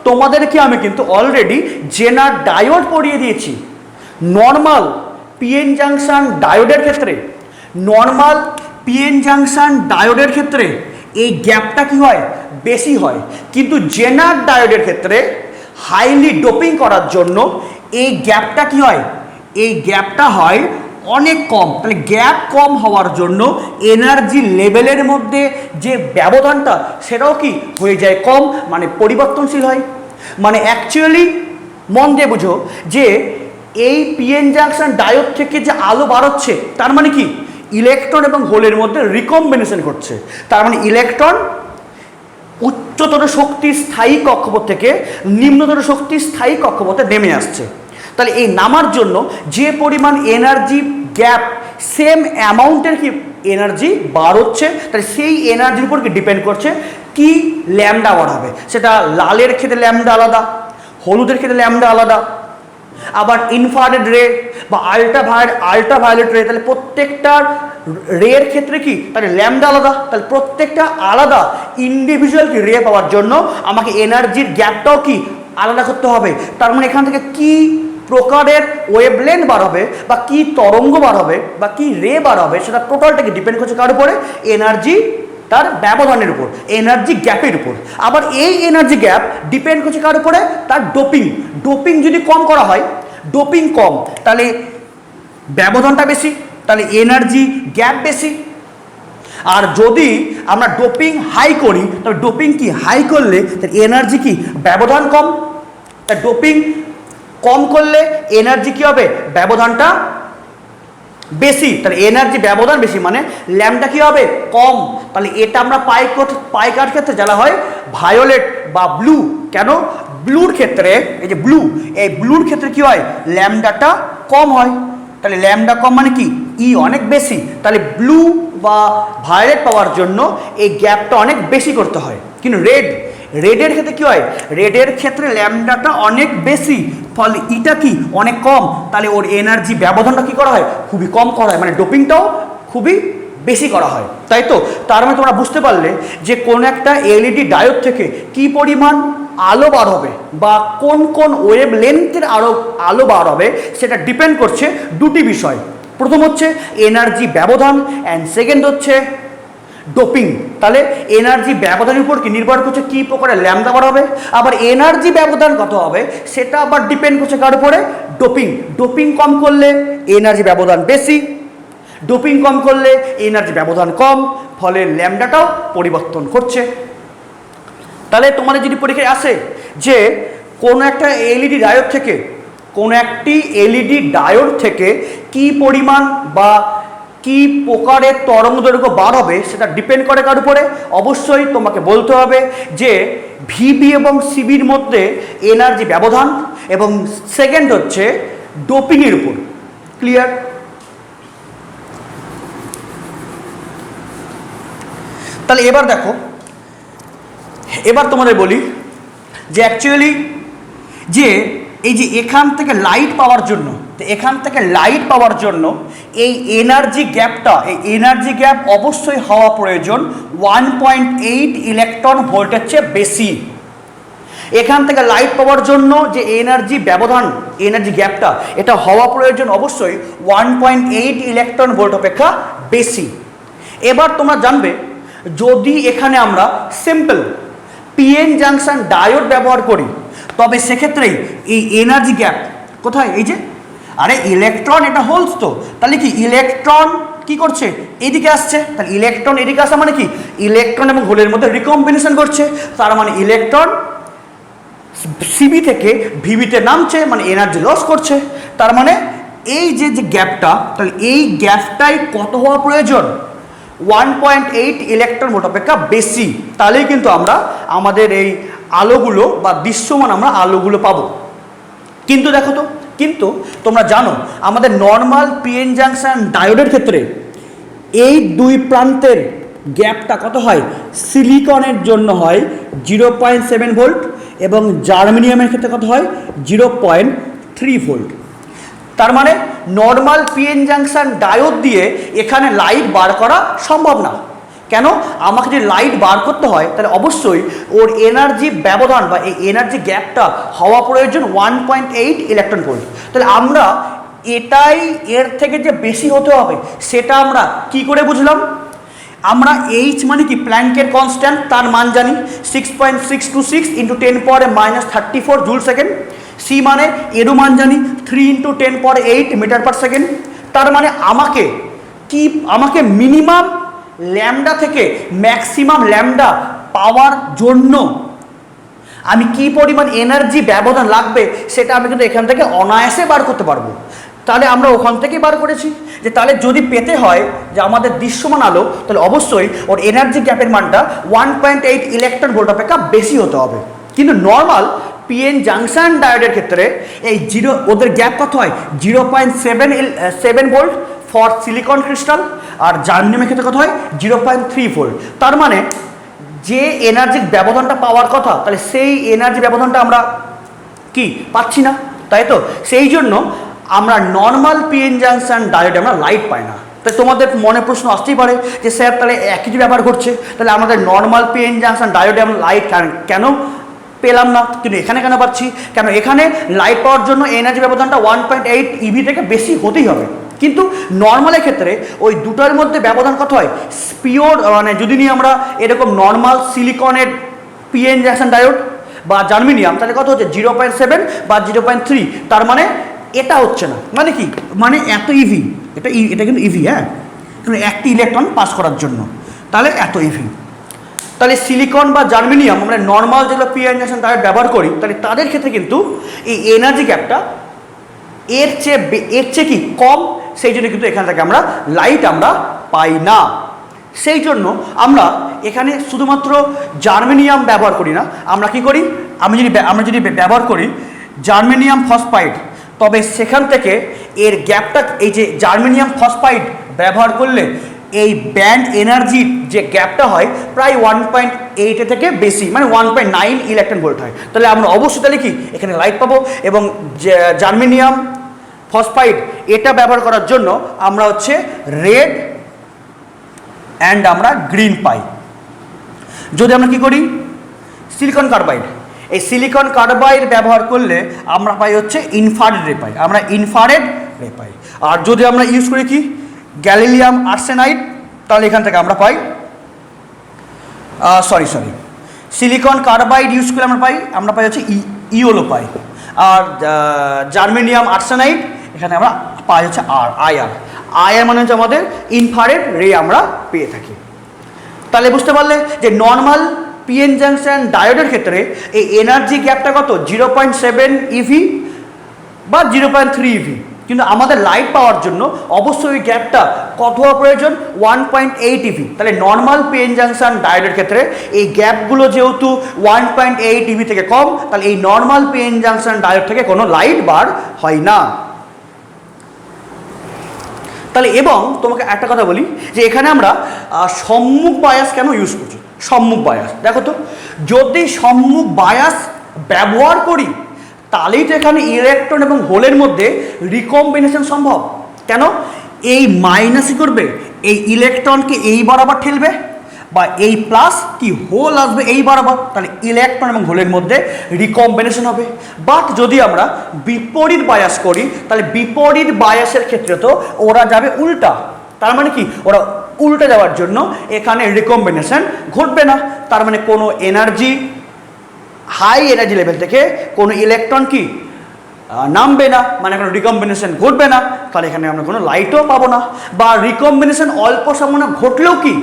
[SPEAKER 1] তোমাদেরকে আমি কিন্তু অলরেডি জেনার ডায়োড পড়িয়ে দিয়েছি। নর্মাল পিএন জাংশন ডায়োডের ক্ষেত্রে এই গ্যাপটা কি হয়, বেশি হয়। কিন্তু জেনার ডায়োডের ক্ষেত্রে হাইলি ডোপিং করার জন্য এই গ্যাপটা কি হয়, এই গ্যাপটা হয় অনেক কম। তাহলে গ্যাপ কম হওয়ার জন্য এনার্জি লেভেলের মধ্যে যে ব্যবধানটা সেটাও কি হয়ে যায় কম, মানে পরিবর্তনশীল হয়। মানে অ্যাকচুয়ালি মন দিয়ে বুঝো যে এই পিএন জাংশন ডায়োড থেকে যে আলো বাড়াচ্ছে তার মানে কি ইলেকট্রন এবং হোলের মধ্যে রিকম্বিনেশন ঘটছে। তার মানে ইলেকট্রন উচ্চতর শক্তির স্থায়ী কক্ষপথ থেকে নিম্নতর শক্তির স্থায়ী কক্ষপথে নেমে আসছে। তাহলে এই নামার জন্য যে পরিমাণ এনার্জি গ্যাপ, সেম অ্যামাউন্টের কি এনার্জি বার হচ্ছে, তাহলে সেই এনার্জির উপর কি ডিপেন্ড করছে কি ল্যামডা বার হবে। সেটা লালের ক্ষেত্রে ল্যামডা আলাদা, হলুদের ক্ষেত্রে ল্যামডা আলাদা, আবার ইনফ্রারেড রে বা আল্ট্রাভায়োলেট রে, তাহলে প্রত্যেকটার রের ক্ষেত্রে কি তাহলে ল্যামডা আলাদা। তাহলে প্রত্যেকটা আলাদা ইন্ডিভিজুয়াল কি রে পাওয়ার জন্য আমাকে এনার্জির গ্যাপটাও কি আলাদা করতে হবে। তার মানে এখান থেকে কি প্রকারের ওয়েভলেন্থ বার হবে বা কি তরঙ্গ বার হবে বা কি রে বার হবে সেটা টোটালটাকে ডিপেন্ড করছে কার উপরে, এনার্জি তার ব্যবধানের উপর, এনার্জি গ্যাপের উপর। আবার এই এনার্জি গ্যাপ ডিপেন্ড করছে কার উপরে, তার ডোপিং। ডোপিং যদি কম করা হয়, ডোপিং কম তাহলে ব্যবধানটা বেশি, তাহলে এনার্জি গ্যাপ বেশি। আর যদি আমরা ডোপিং হাই করি তাহলে ডোপিং কি হাই করলে তার এনার্জি কি ব্যবধান কম, তাই ডোপিং কম করলে এনার্জি কি হবে, ব্যবধানটা বেশি। তাহলে এনার্জি ব্যবধান বেশি মানে ল্যামডা কি হবে কম। তাহলে এটা আমরা পাই কার ক্ষেত্রে জ্বালা হয় ভায়োলেট বা ব্লু। কেন ব্লুর ক্ষেত্রে, এই যে ব্লু, এই ব্লুর ক্ষেত্রে কি হয় ল্যামডাটা কম হয়। তাহলে ল্যামডা কম মানে কি ই অনেক বেশি। তাহলে ব্লু বা ভায়োলেট পাওয়ার জন্য এই গ্যাপটা অনেক বেশি করতে হয়। কিন্তু রেডের ক্ষেত্রে কি হয়, রেডের ক্ষেত্রে ল্যামডাটা অনেক বেশি, ফলে ইটা কি অনেক কম। তাহলে ওর এনার্জি ব্যবধানটা কি করা হয়, খুবই কম করা হয়, মানে ডোপিংটাও খুবই বেশি করা হয়। তাই তো তার মানে তোমরা বুঝতে পারলে যে কোন একটা এলইডি ডায়োড থেকে কি পরিমাণ আলো বার হবে বা কোন কোন ওয়েভ লেন্থের আলো বার হবে সেটা ডিপেন্ড করছে দুটি বিষয়। প্রথম হচ্ছে এনার্জি ব্যবধান অ্যান্ড সেকেন্ড হচ্ছে ডোপিং। তাহলে এনার্জি ব্যবধানের উপর কি নির্ভর করছে কী প্রকারের ল্যামডা বার হবে। আবার এনার্জি ব্যবধান কত হবে সেটা আবার ডিপেন্ড করছে কার উপরে, ডোপিং। ডোপিং কম করলে এনার্জি ব্যবধান বেশি, ডোপিং কম করলে এনার্জি ব্যবধান কম, ফলে ল্যামডাটাও পরিবর্তন করছে। তাহলে তোমাদের যদি পরীক্ষায় আসে যে কোনো একটা এলইডি ডায়োড থেকে, কোনো একটি এলইডি ডায়োড থেকে কি পরিমাণ বা কি প্রকারের তরঙ্গ দৈর্ঘ্য বার হবে সেটা ডিপেন্ড করে কার উপরে, অবশ্যই তোমাকে বলতে হবে যে ভিবি এবং সিবির মধ্যে এনার্জি ব্যবধান এবং সেকেন্ড হচ্ছে ডোপিংয়ের উপর। ক্লিয়ার? তাহলে এবার দেখো, এবার তোমাদের বলি যে অ্যাকচুয়ালি যে এই যে এখান থেকে লাইট পাওয়ার জন্য, তো এখান থেকে লাইট পাওয়ার জন্য এই এনার্জি গ্যাপটা, এই এনার্জি গ্যাপ অবশ্যই হওয়া প্রয়োজন 1.8 ইলেকট্রন ভোল্টের চেয়ে বেশি। এখান থেকে লাইট পাওয়ার জন্য যে এনার্জি ব্যবধান, এনার্জি গ্যাপটা, এটা হওয়া প্রয়োজন অবশ্যই 1.8 ইলেকট্রন ভোল্ট অপেক্ষা বেশি। এবার তোমরা জানবে যদি এখানে আমরা সিম্পল পিএন জাংশন ডায়োড ব্যবহার করি তবে সেক্ষেত্রেই এই এনার্জি গ্যাপ কোথায়, এই যে আরে ইলেকট্রন এটা হোলস, তো তাহলে কি ইলেকট্রন কি করছে এদিকে আসছে, তাহলে ইলেকট্রন এদিকে আসা মানে কি ইলেকট্রন এবং হোলের মধ্যে রিকম্বিনেশন করছে, তার মানে ইলেকট্রন সিবি থেকে ভিবিতে নামছে, মানে এনার্জি লস করছে। তার মানে এই যে যে গ্যাপটা, তাহলে এই গ্যাপটাই কত হওয়া প্রয়োজন 1.8 ইলেকট্রন ভোল্ট অপেক্ষা বেশি। তাহলেই কিন্তু আমরা আমাদের এই আলোগুলো বা দৃশ্যমান আমরা আলোগুলো পাবো। কিন্তু দেখো তো, কিন্তু তোমরা জানো আমাদের নর্মাল পিএন জাংশন ডায়োডের ক্ষেত্রে এই দুই প্রান্তের গ্যাপটা কত হয়, সিলিকনের জন্য হয় 0.7 ভোল্ট এবং জার্মেনিয়ামের ক্ষেত্রে কত হয় 0.3 ভোল্ট। তার মানে নর্মাল পিএন জাংশন ডায়োড দিয়ে এখানে লাইট বার করা সম্ভব না। কেন, আমাকে যদি লাইট বার করতে হয় তাহলে অবশ্যই ওর এনার্জি ব্যবধান বা এই এনার্জি গ্যাপটা হওয়া প্রয়োজন 1.8 ইলেকট্রন ভোল্ট। তাহলে আমরা এটাই এর থেকে যে বেশি হতে হবে সেটা আমরা কি করে বুঝলাম, আমরা এইচ মানে কি প্ল্যাঙ্কের কনস্ট্যান্ট, তার মান জানি 6.626 ইন্টু 10⁻³ জুল সেকেন্ড। সি মানে এরও মান জানি 3 ইন্টু 10⁸ মিটার পার সেকেন্ড। তার মানে আমাকে মিনিমাম ল্যামডা থেকে ম্যাক্সিমাম ল্যামডা পাওয়ার জন্য আমি কি পরিমাণ এনার্জি ব্যবধান লাগবে সেটা আমি কিন্তু এখান থেকে অনায়াসে বার করতে পারবো। তাহলে আমরা ওখান থেকেই বার করেছি যে তাহলে যদি পেতে হয় যে আমাদের দৃশ্যমান আলো, তাহলে অবশ্যই ওর এনার্জি গ্যাপের মানটা 1.8 ইলেকট্রন ভোল্ট অপেক্ষা বেশি হতে হবে। কিন্তু নর্মাল পিএন জাংশন ডায়োডের ক্ষেত্রে এই ওদের গ্যাপ কত হয় 0.7 ভোল্ট ফর সিলিকন ক্রিস্টাল, আর জার্মানিয়ামের ক্ষেত্রে কত হয় 0.3 ভোল্ট। তার মানে যে এনার্জির ব্যবধানটা পাওয়ার কথা, তাহলে সেই এনার্জি ব্যবধানটা আমরা কি পাচ্ছি না, তাই তো? সেই জন্য আমরা নর্মাল পিএন জাংশন ডায়োডে আমরা লাইট পাই না। তাই তোমাদের মনে প্রশ্ন আসতেই পারে যে স্যার তাহলে একই যে ব্যবহার করছে, তাহলে আমাদের নর্মাল পিএন জাংশন ডায়োডে আমরা লাইট কেন পেলাম না, কিন্তু এখানে কেন পাচ্ছি? কেন এখানে লাইট পাওয়ার জন্য এনার্জি ব্যবধানটা 1.8 ইভি থেকে বেশি হতেই হবে। কিন্তু নর্মালের ক্ষেত্রে ওই দুটার মধ্যে ব্যবধান কত হয় পিওর, মানে যদি নিয়ে আমরা এরকম নর্মাল সিলিকনের পিএন জাংশন ডায়োড বা জার্মেনিয়াম, তাহলে কত হচ্ছে 0.7 বা 0.3। তার মানে এটা হচ্ছে না, মানে কি, মানে এত ইভি, এটা কিন্তু ইভি, হ্যাঁ, কিন্তু একটি ইলেকট্রন পাস করার জন্য, তাহলে এত ইভি। তাহলে সিলিকন বা জার্মেনিয়াম আমরা নর্মাল যেগুলো পিএন জাংশন ডায়োড ব্যবহার করি, তাহলে তাদের ক্ষেত্রে কিন্তু এই এনার্জি গ্যাপটা এর চেয়ে কি কম, সেই জন্য কিন্তু এখান থেকে আমরা লাইট আমরা পাই না। সেই জন্য আমরা এখানে শুধুমাত্র জার্মেনিয়াম ব্যবহার করি না, আমরা কি করি, আমরা যদি ব্যবহার করি জার্মেনিয়াম ফসফাইড, তবে সেখান থেকে এর গ্যাপটা, এই যে জার্মেনিয়াম ফসফাইড ব্যবহার করলে এই ব্যান্ড এনার্জির যে গ্যাপটা হয় প্রায় 1.8 থেকে বেশি, মানে 1.9 ইলেকট্রন ভোল্ট হয়। তাহলে আমরা অবশ্যই তাহলে কি এখানে লাইট পাবো। এবং জার্মেনিয়াম ফসফাইড এটা ব্যবহার করার জন্য আমরা হচ্ছে রেড অ্যান্ড আমরা গ্রিন পাই। যদি আমরা কি করি সিলিকন কার্বাইড, এই সিলিকন কার্বাইড ব্যবহার করলে আমরা পাই হচ্ছে ইনফ্রারেড রে পাই, আমরা ইনফ্রারেড রে পাই। আর যদি আমরা ইউজ করি কি গ্যালিলিয়াম আর্সেনাইড, তাহলে এখান থেকে আমরা পাই সিলিকন কার্বাইড ইউজ করলে আমরা পাই হচ্ছে ইওলো পাই। আর জার্মেনিয়াম আর্সেনাইড এখানে আমরা পাই হচ্ছে আইআর মানে হচ্ছে আমাদের ইনফ্রারেড রে আমরা পেয়ে থাকি। তাহলে বুঝতে পারলে যে নর্মাল পিএন জাংশন ডায়োডের ক্ষেত্রে এই এনার্জি গ্যাপটা কত 0.7 ইভি বা 0.3 ইভি, কিন্তু আমাদের লাইট পাওয়ার জন্য অবশ্যই ওই গ্যাপটা কত হওয়া প্রয়োজন 1.8 ইভি। তাহলে নর্মাল পিএন জাংশন ডায়োডের ক্ষেত্রে এই গ্যাপগুলো যেহেতু 1.8 ইভি থেকে কম, তাহলে এই নর্মাল পিএন জাংশন ডায়োড থেকে কোনো লাইট বার হয় না। তাহলে এবং তোমাকে একটা কথা বলি যে এখানে আমরা সম্মুখ বায়াস কেন ইউজ করছি। সম্মুখ বায়াস দেখো তো, যদি সম্মুখ বায়াস ব্যবহার করি তাহলেই তো এখানে ইলেকট্রন এবং হোলের মধ্যে রিকম্বিনেশন সম্ভব। কেন এই মাইনাসই করবে, এই ইলেকট্রনকে এই বরাবর ঠেলবে, বা এই প্লাস কি হোল আসবে এই বরাবর, তাহলে ইলেকট্রন এবং হোলের মধ্যে রিকম্বিনেশন হবে। বাট যদি আমরা বিপরীত বায়াস করি, তাহলে বিপরীত বায়াসের ক্ষেত্রে তো ওরা যাবে উল্টা। তার মানে কি ওরা উল্টে যাওয়ার জন্য এখানে রিকম্বিনেশন ঘটবে না। তার মানে কোনো এনার্জি হাই এনার্জি লেভেল থেকে কোনো ইলেকট্রন কি নামবে না, মানে কোনো রিকম্বিনেশন ঘটবে না। তাহলে এখানে আমরা কোনো লাইটও পাবো না, বা রিকম্বিনেশন অল্প সামান্য ঘটলেও কি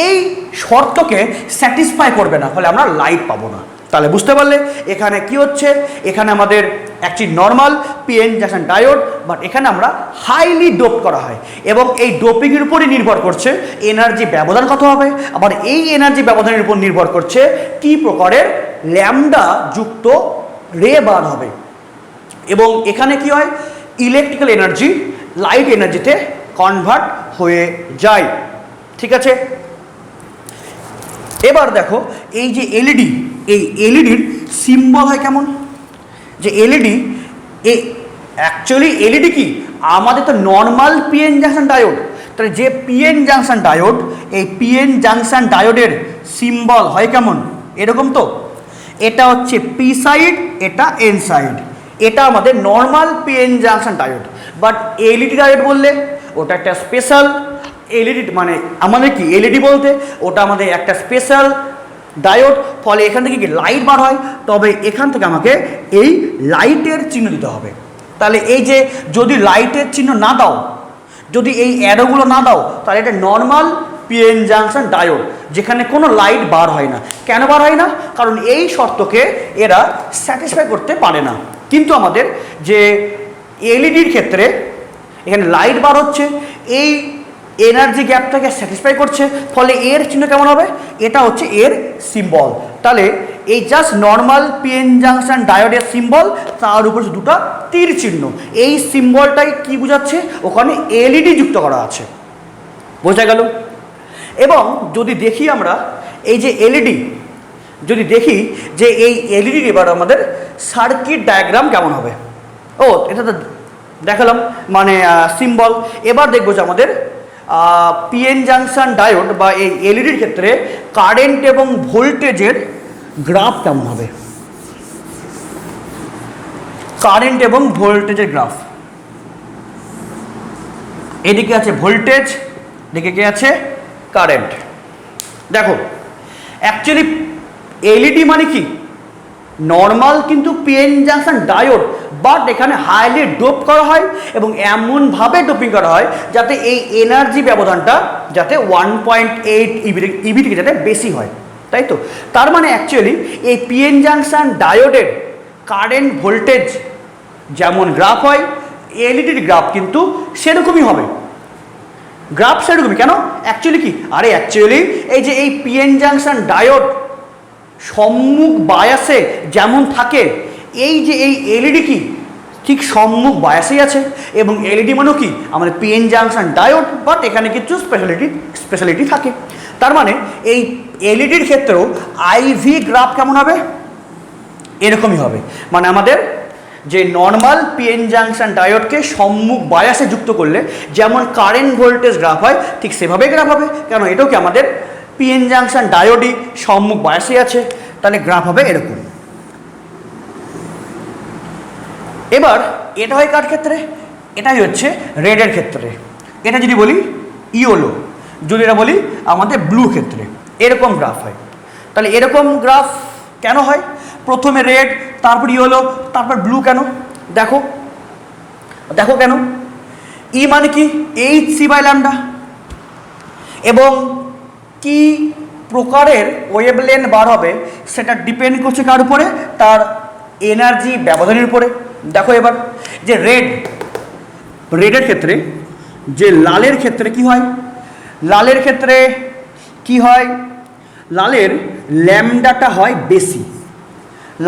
[SPEAKER 1] এই শর্তকে স্যাটিসফাই করবে না, ফলে আমরা লাইট পাবো না। তাহলে বুঝতে পারলে এখানে কি হচ্ছে, এখানে আমাদের একটি normal PN junction diode, but এখানে আমরা হাইলি ডোপ করা হয় এবং এই ডোপিংয়ের উপরই নির্ভর করছে এনার্জি ব্যবধান কত হবে। আবার এই এনার্জি ব্যবধানের উপর নির্ভর করছে কি প্রকারের ল্যামডা যুক্ত রে বার হবে। এবং এখানে কি হয় ইলেকট্রিক্যাল এনার্জি লাইট এনার্জিতে কনভার্ট হয়ে যায়। ঠিক আছে, এবার দেখো এই যে এলইডি, এই এলইডির সিম্বল হয় কেমন, যে এলইডি অ্যাকচুয়ালি এলইডি কি আমাদের তো নর্মাল পিএন জাংশন ডায়োড, তাহলে যে পিএন জাংশন ডায়োড, এই পিএন জাংশন ডায়োডের সিম্বল হয় কেমন এরকম। তো এটা হচ্ছে পি সাইড, এটা এন সাইড, এটা আমাদের normal PN junction diode. But LED diode বললে ওটা একটা স্পেশাল এলইডি মানে আমাদের কি এলইডি বলতে ওটা আমাদের একটা স্পেশাল ডায়োড, ফলে এখান থেকে কি লাইট বার হয়, তবে এখান থেকে আমাকে এই লাইটের চিহ্ন দিতে হবে। তাহলে এই যে যদি লাইটের চিহ্ন না দাও, যদি এই অ্যারোগুলো না দাও, তাহলে এটা নর্মাল পিএন জাংশন ডায়োড, যেখানে কোনো লাইট বার হয় না। কেন বার হয় না? কারণ এই শর্তকে এরা স্যাটিসফাই করতে পারে না। কিন্তু আমাদের যে এলইডির ক্ষেত্রে এখানে লাইট বার হচ্ছে, এই এনার্জি গ্যাপটাকে স্যাটিসফাই করছে, ফলে এর চিহ্ন কেমন হবে? এটা হচ্ছে এর সিম্বল। তাহলে এই জাস্ট নর্মাল পিএন জাংশন ডায়োডের সিম্বল, তার উপর দুটো তীর চিহ্ন, এই সিম্বলটাই কি বোঝাচ্ছে? ওখানে এলইডি যুক্ত করা আছে। বোঝা গেল? এবং যদি দেখি আমরা এই যে এলইডি, যদি দেখি যে এই এলইডির এবার আমাদের সার্কিট ডায়াগ্রাম কেমন হবে। ও এটা তো দেখালাম মানে সিম্বল। এবার দেখবো যে আমাদের পিএন জাংশন ডায়োড বা এই এলইডির ক্ষেত্রে কারেন্ট এবং ভোল্টেজের গ্রাফ কেমন হবে। কারেন্ট এবং ভোল্টেজের গ্রাফ, এদিকে আছে ভোল্টেজ, এদিকে কি আছে? কারেন্ট। দেখো অ্যাকচুয়ালি এলইডি মানে কি নর্মাল কিন্তু পিএন জাংশন ডায়োড, বাট এখানে হাইলি ডোপ করা হয় এবং এমনভাবে ডোপিং করা হয় যাতে এই এনার্জি ব্যবধানটা যাতে 1.8 ইবি থেকে যাতে বেশি হয়, তাই তো? তার মানে অ্যাকচুয়ালি এই পিএন জাংশন ডায়োডের কারেন্ট ভোল্টেজ যেমন গ্রাফ হয়, এলইডির গ্রাফ কিন্তু সেরকমই হবে। গ্রাফ সেরকমই কেন? অ্যাকচুয়ালি কি, আরে অ্যাকচুয়ালি এই যে এই পিএন জাংশন ডায়োড সম্মুখ বায়াসে যেমন থাকে, এই যে এই এলইডি কি ঠিক সম্মুখ বায়াসেই আছে। এবং এলইডি মানে কি আমাদের পিএন জাংশন ডায়োড, বাট এখানে কিছু স্পেশালিটি থাকে। তার মানে এই এলইডির ক্ষেত্রেও আইভি গ্রাফ কেমন হবে? এরকমই হবে। মানে আমাদের যে নর্মাল পিএন জাংশন ডায়োডকে সম্মুখ বায়াসে যুক্ত করলে যেমন কারেন্ট ভোল্টেজ গ্রাফ হয়, ঠিক সেভাবে গ্রাফ হবে। কেন? এটাও কি আমাদের পিএন জাংশন ডায়োডই সম্মুখ বায়াসে আছে, তাহলে গ্রাফ হবে এরকম। এবার এটা হয় কার ক্ষেত্রে? এটাই হচ্ছে রেডের ক্ষেত্রে। এটা যদি বলি ইয়েলো, যদি এটা বলি আমাদের ব্লু ক্ষেত্রে, এরকম গ্রাফ হয়। তাহলে এরকম গ্রাফ কেন হয়? প্রথমে রেড, তারপর ইয়েলো, তারপর ব্লু। কেন? দেখো দেখো কেন? ই মানে কি Hc/λ, এবং কি প্রকারের ওয়েভলেন্থ বার হবে সেটা ডিপেন্ড করছে কার উপরে? তার এনার্জি ব্যবধানের উপরে। দেখো এবার যে রেডের ক্ষেত্রে, যে লালের ক্ষেত্রে কি হয়? লালের ক্ষেত্রে কি হয়? লালের ল্যামডাটা হয় বেশি।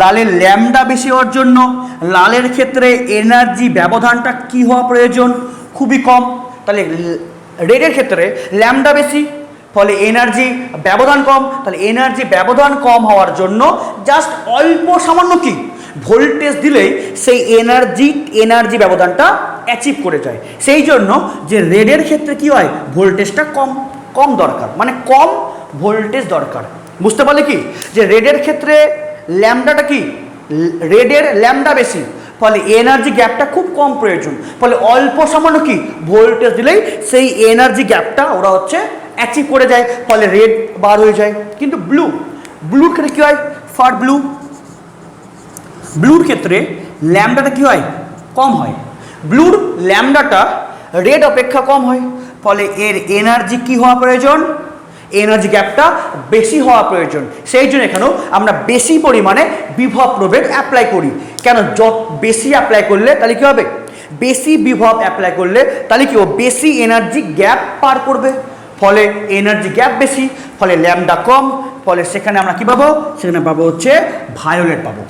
[SPEAKER 1] লালের ল্যামডা বেশি হওয়ার জন্য লালের ক্ষেত্রে এনার্জি ব্যবধানটা কি হওয়া প্রয়োজন? খুবই কম। তাহলে রেডের ক্ষেত্রে ল্যামডা বেশি, ফলে এনার্জি ব্যবধান কম। তাহলে এনার্জি ব্যবধান কম হওয়ার জন্য জাস্ট অল্প সামান্য কি ভোল্টেজ দিলেই সেই এনার্জি ব্যবধানটা অ্যাচিভ করে যায়। সেই জন্য যে রেডের ক্ষেত্রে কি হয়? ভোল্টেজটা কম দরকার, মানে কম ভোল্টেজ দরকার। বুঝতে পারলে কি যে রেডের ক্ষেত্রে ল্যামডাটা কি, রেডের ল্যামডা বেশি, ফলে এনার্জি গ্যাপটা খুব কম প্রয়োজন, ফলে অল্প সামান্য কি ভোল্টেজ দিলেই সেই এনার্জি গ্যাপটা ওরা হচ্ছে অ্যাচিভ করে যায়, ফলে রেড বার হয়ে যায়। কিন্তু ব্লুর ক্ষেত্রে কী হয়? ফর ব্লুর ক্ষেত্রে ল্যামডাটা কী হয়? কম হয়। ব্লুর ল্যামডাটা রেড অপেক্ষা কম হয়, ফলে এর এনার্জি কি হওয়া প্রয়োজন? এনার্জি গ্যাপটা বেশি হওয়া প্রয়োজন। সেই জন্য এখানেও আমরা বেশি পরিমাণে বিভব প্রভেদ অ্যাপ্লাই করি। কেন? বেশি অ্যাপ্লাই করলে তাহলে কী হবে? বেশি বিভব অ্যাপ্লাই করলে তাহলে কি ও বেশি এনার্জি গ্যাপ পার করবে, ফলে এনার্জি গ্যাপ বেশি, ফলে ল্যামডা কম, ফলে সেখানে আমরা কী পাবো? সেখানে পাবো হচ্ছে ভায়োলেট পাবো।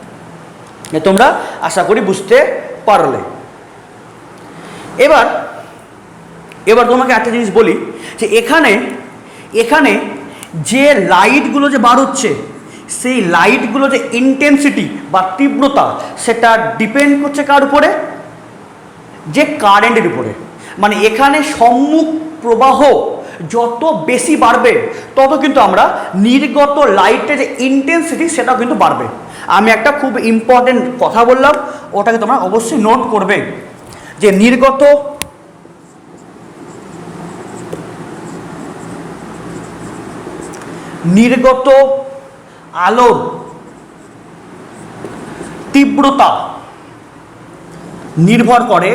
[SPEAKER 1] তোমরা আশা করি বুঝতে পারলে। এবার তোমাকে একটা জিনিস বলি যে এখানে যে লাইটগুলো যে বার হচ্ছে, সেই লাইটগুলো যে ইন্টেন্সিটি বা তীব্রতা, সেটা ডিপেন্ড করছে কার উপরে? যে কারেন্টের উপরে। মানে এখানে সম্মুখ প্রবাহ যত বেশি বাড়বে তত কিন্তু আমরা নির্গত লাইটের যে ইন্টেন্সিটি সেটাও কিন্তু বাড়বে। আমি একটা খুব ইম্পর্টেন্ট কথা বললাম, ওটাকে তোমরা অবশ্যই নোট করবে যে নির্গত নির্গত আলোর তীব্রতা নির্ভর করে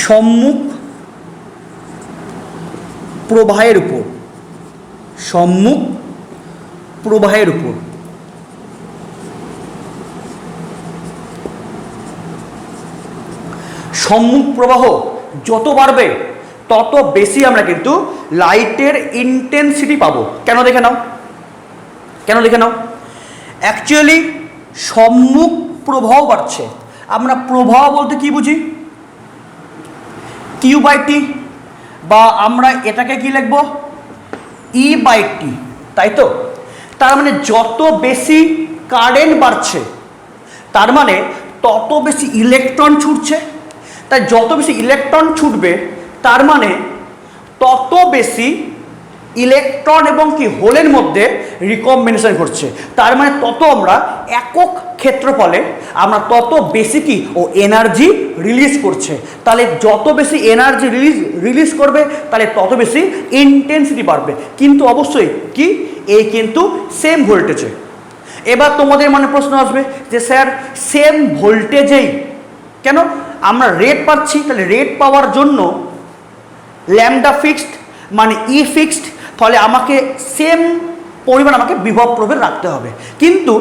[SPEAKER 1] সম্মুখ প্রবাহের উপর। সম্মুখ প্রবাহের উপর। সম্মুখ প্রবাহ যত বাড়বে তত বেশি আমরা কিন্তু লাইটের ইন্টেন্সিটি পাবো। কেন দেখে নাও, কেন দেখে নাও। অ্যাকচুয়ালি সম্মুখ প্রবাহ বাড়ছে। আমরা প্রবাহ বলতে কি বুঝি? কিউ বাই টি, বা আমরা এটাকে কি লিখব? ই বাই টি, তাই তো? তার মানে যত বেশি কারেন্ট বাড়ছে তার মানে তত বেশি ইলেকট্রন ছুটছে। তাই যত বেশি ইলেকট্রন ছুটবে তার মানে তত বেশি ইলেকট্রন এবং কি হোলের মধ্যে রিকম্বিনেশন করছে। তার মানে তত আমরা একক ক্ষেত্রফলে আমরা তত বেশি কি ও এনার্জি রিলিজ করছে। তাহলে যত বেশি এনার্জি রিলিজ করবে তাহলে তত বেশি ইন্টেন্সিটি বাড়বে, কিন্তু অবশ্যই কি এই কিন্তু সেম ভোল্টেজে। এবার তোমাদের মনে প্রশ্ন আসবে যে স্যার সেম ভোল্টেজেই কেন আমরা রেট পাচ্ছি? তাহলে রেট পাওয়ার জন্য ল্যামডা ফিক্সড মানে ই ফিক্সড, ফলে আমাকে সেম পরিমাণ আমাকে বিভব প্রভেদ রাখতে হবে, কিন্তু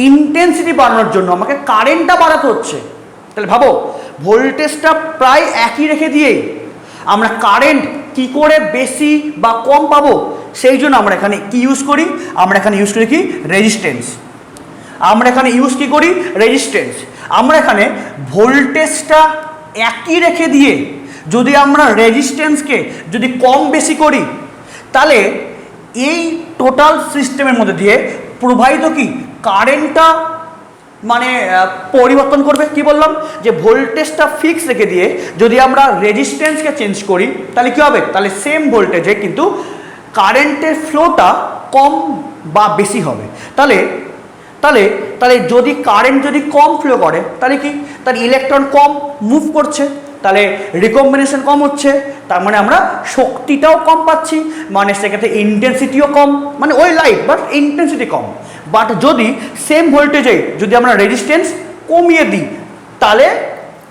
[SPEAKER 1] ইন্টেন্সিটি বাড়ানোর জন্য আমাকে কারেন্টটা বাড়াতে হচ্ছে। তাহলে ভাবো ভোল্টেজটা প্রায় একই রেখে দিয়েই আমরা কারেন্ট কি করে বেশি বা কম পাবো, সেই জন্য আমরা এখানে কি ইউজ করি? আমরা এখানে ইউজ করি কি? রেজিস্ট্যান্স। আমরা এখানে ইউজ কি করি? রেজিস্ট্যান্স। আমরা এখানে ভোল্টেজটা একই রেখে দিয়ে যদি আমরা রেজিস্ট্যান্সকে যদি কম বেশি করি তাহলে এই টোটাল সিস্টেমের মধ্যে দিয়ে প্রবাহিত কি কারেন্টটা মানে পরিবর্তন করবে। কি বললাম? যে ভোল্টেজটা ফিক্স রেখে দিয়ে যদি আমরা রেজিস্ট্যান্সকে চেঞ্জ করি তাহলে কি হবে? তাহলে সেম ভোল্টেজে কিন্তু কারেন্টের ফ্লোটা কম বা বেশি হবে। তাহলে তাহলে তাহলে যদি কারেন্ট যদি কম ফ্লো করে তাহলে কি? তার ইলেকট্রন কম মুভ করছে, তাহলে রিকম্বিনেশন কম হচ্ছে, তার মানে আমরা শক্তিটাও কম পাচ্ছি, মানে সেক্ষেত্রে ইন্টেন্সিটিও কম, মানে ওই light but intensity com. But যদি সেম ভোল্টেজে যদি আমরা রেজিস্ট্যান্স কমিয়ে দিই তাহলে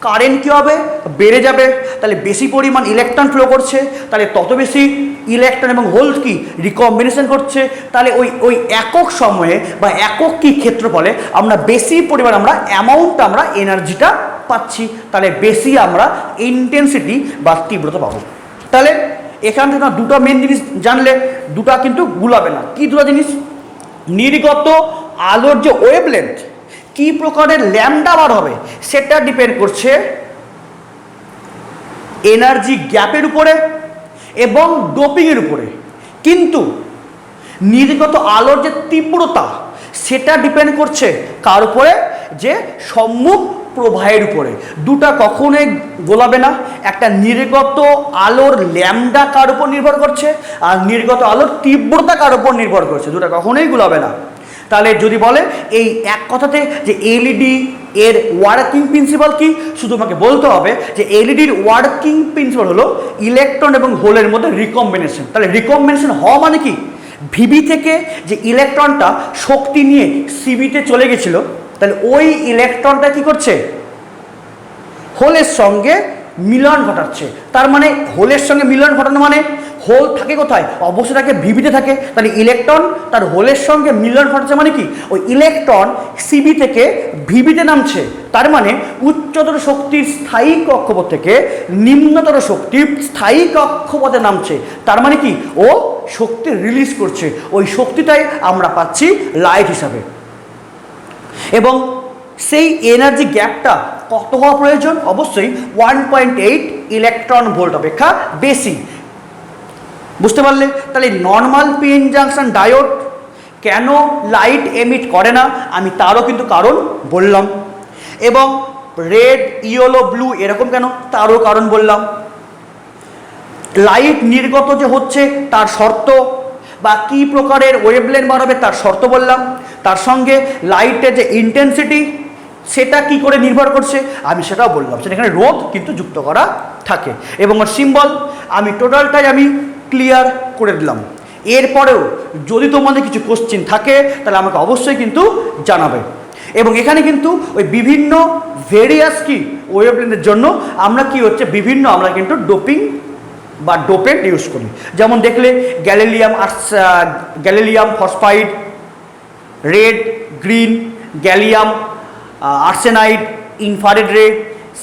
[SPEAKER 1] কারেন্ট কী হবে? বেড়ে যাবে। তাহলে বেশি পরিমাণ ইলেকট্রন ফ্লো করছে, তাহলে তত বেশি ইলেকট্রন এবং হোল কি রিকম্বিনেশন করছে। তাহলে ওই ওই একক সময়ে বা একক কি ক্ষেত্রফলে আমরা বেশি পরিমাণ আমরা অ্যামাউন্ট আমরা এনার্জিটা পাচ্ছি, তাহলে বেশি আমরা ইন্টেন্সিটি বা তীব্রতা পাবো। তাহলে এখান থেকে দুটো মেন জিনিস জানলে দুটা কিন্তু গুলাবে না। কি দুটো জিনিস? নির্গত আলোর যে ওয়েভলেন্থ কি প্রকারের ল্যামডা বার হবে সেটা ডিপেন্ড করছে এনার্জি গ্যাপের উপরে এবং ডোপিংয়ের উপরে, কিন্তু নির্গত আলোর যে তীব্রতা সেটা ডিপেন্ড করছে কার উপরে? যে সম্মুখ প্রবাহের উপরে। দুটা কখনোই গোলাবে না। একটা নির্গত আলোর ল্যামডা কার উপর নির্ভর করছে আর নির্গত আলোর তীব্রতা কার উপর নির্ভর করছে, দুটা কখনোই গোলাবে না। তাহলে যদি বলে এই এক কথাতে যে এলইডি এর ওয়ার্কিং প্রিন্সিপাল কি, শুধু আমাকে বলতে হবে যে এলইডির ওয়ার্কিং প্রিন্সিপাল হলো ইলেকট্রন এবং হোলের মধ্যে রিকম্বিনেশন। তাহলে রিকম্বিনেশন হওয়া মানে কি? ভিবি থেকে যে ইলেকট্রনটা শক্তি নিয়ে সিবিতে চলে গেছিল, তাহলে ওই ইলেকট্রনটা কি করছে? হোলের সঙ্গে মিলন ঘটাচ্ছে। তার মানে হোলের সঙ্গে মিলন ঘটানো মানে হোল থাকে কোথায়? অবশ্যই থাকে ভিবিতে থাকে। তাহলে ইলেকট্রন তার হোলের সঙ্গে মিলন ঘটাচ্ছে মানে কি? ওই ইলেকট্রন সিবি থেকে ভিবিতে নামছে। তার মানে উচ্চতর শক্তির স্থায়ী কক্ষপথ থেকে নিম্নতর শক্তির স্থায়ী কক্ষপথে নামছে। তার মানে কি? ও শক্তি রিলিজ করছে। ওই শক্তিটাই আমরা পাচ্ছি লাইট হিসাবে। এবং সেই এনার্জি গ্যাপটা কত হওয়া প্রয়োজন? অবশ্যই 1.8 ইলেকট্রন ভোল্ট অপেক্ষা বেশি। বুঝতে পারলে? তাহলে নর্মাল পিএন জাংশন ডায়োড কেন লাইট এমিট করে না আমি তারও কিন্তু কারণ বললাম, এবং রেড ইয়েলো ব্লু এরকম কেন তারও কারণ বললাম। লাইট নির্গত যে হচ্ছে তার শর্ত বা কী প্রকারের ওয়েভলেন্থ বাড়াবে তার শর্ত বললাম। তার সঙ্গে লাইটের যে ইন্টেন্সিটি সেটা কি করে নির্ভর করছে আমি সেটাও বললাম। সেটা এখানে রোধ কিন্তু যুক্ত করা থাকে, এবং ওর সিম্বল আমি টোটালটাই আমি ক্লিয়ার করে দিলাম। এরপরেও যদি তোমাদের কিছু কোশ্চেন থাকে তাহলে আমাকে অবশ্যই কিন্তু জানাবে। এবং এখানে কিন্তু ওই বিভিন্ন ভেরিয়াস কি ওয়েভলেন্থের জন্য আমরা কি হচ্ছে বিভিন্ন আমরা কিন্তু ডোপিং বা ডোপেন্ট ইউজ করি। যেমন দেখলে gallium phosphide, red, green, gallium arsenide, infrared ray,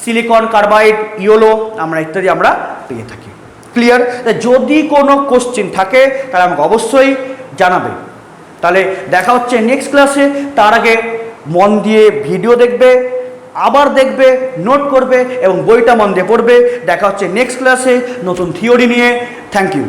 [SPEAKER 1] silicon carbide, yellow আমরা ইত্যাদি আমরা পেয়ে থাকি। ক্লিয়ার? যদি কোনো কোশ্চেন থাকে তাহলে আমাকে অবশ্যই জানাবে। তাহলে দেখা হচ্ছে নেক্সট ক্লাসে। তার আগে মন দিয়ে ভিডিও দেখবে, আবার দেখবে, নোট করবে এবং বইটা মন দিয়ে পড়বে। দেখা হচ্ছে নেক্সট ক্লাসে নতুন থিওরি নিয়ে। Thank you.